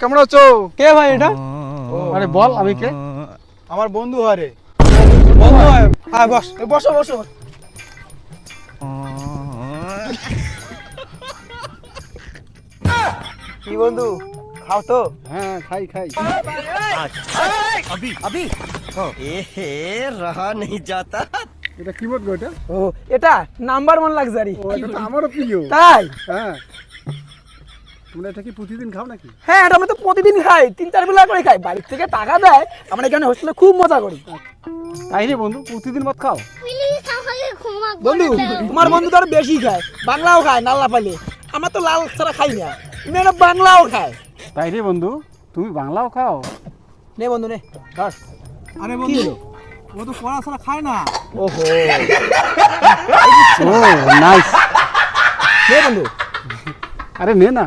কেমন আছো? কে ভাই এটা? আরে বল আমি কে? আমার বন্ধু হয় রে। বন্ধু হয়। হ্যাঁ বস, বসো বসো। কি বন্ধু, খাও তো? হ্যাঁ খাই খাই। अभी ए रहा नहीं जाता। এটা কি মত গো এটা? ও এটা নাম্বার 1 লাক্সারি। ও এটা তো আমারও প্রিয়। তাই? হ্যাঁ। তোমরা এটা কি প্রতিদিন খাও নাকি? হ্যাঁ এটা আমরা তো প্রতিদিন খাই, 3-4 বেলা করে খাই। বাড়ি থেকে টাকা দেয়, আমরা এখানে হোস্টেলে খুব মজা করি। তাই রে বন্ধু, প্রতিদিন মত খাও? প্লিজ আমাকে ক্ষমা করে বন্ধু দাও। তোমার বন্ধু তো আরো বেশি খায়, বাংলাও খায় নাল্লা পালে। আমরা তো লাল ছাড়া খাই না, মেয়েরা বাংলাও খায়। তাই রে বন্ধু, তুমি বাংলাও খাও? নে বন্ধু নে ধর। আরে কি বন্ধু হলো? ও তো পড়াশোনা খায় না। ওহো ও নাইস। নে বন্ধু। আরে নে না।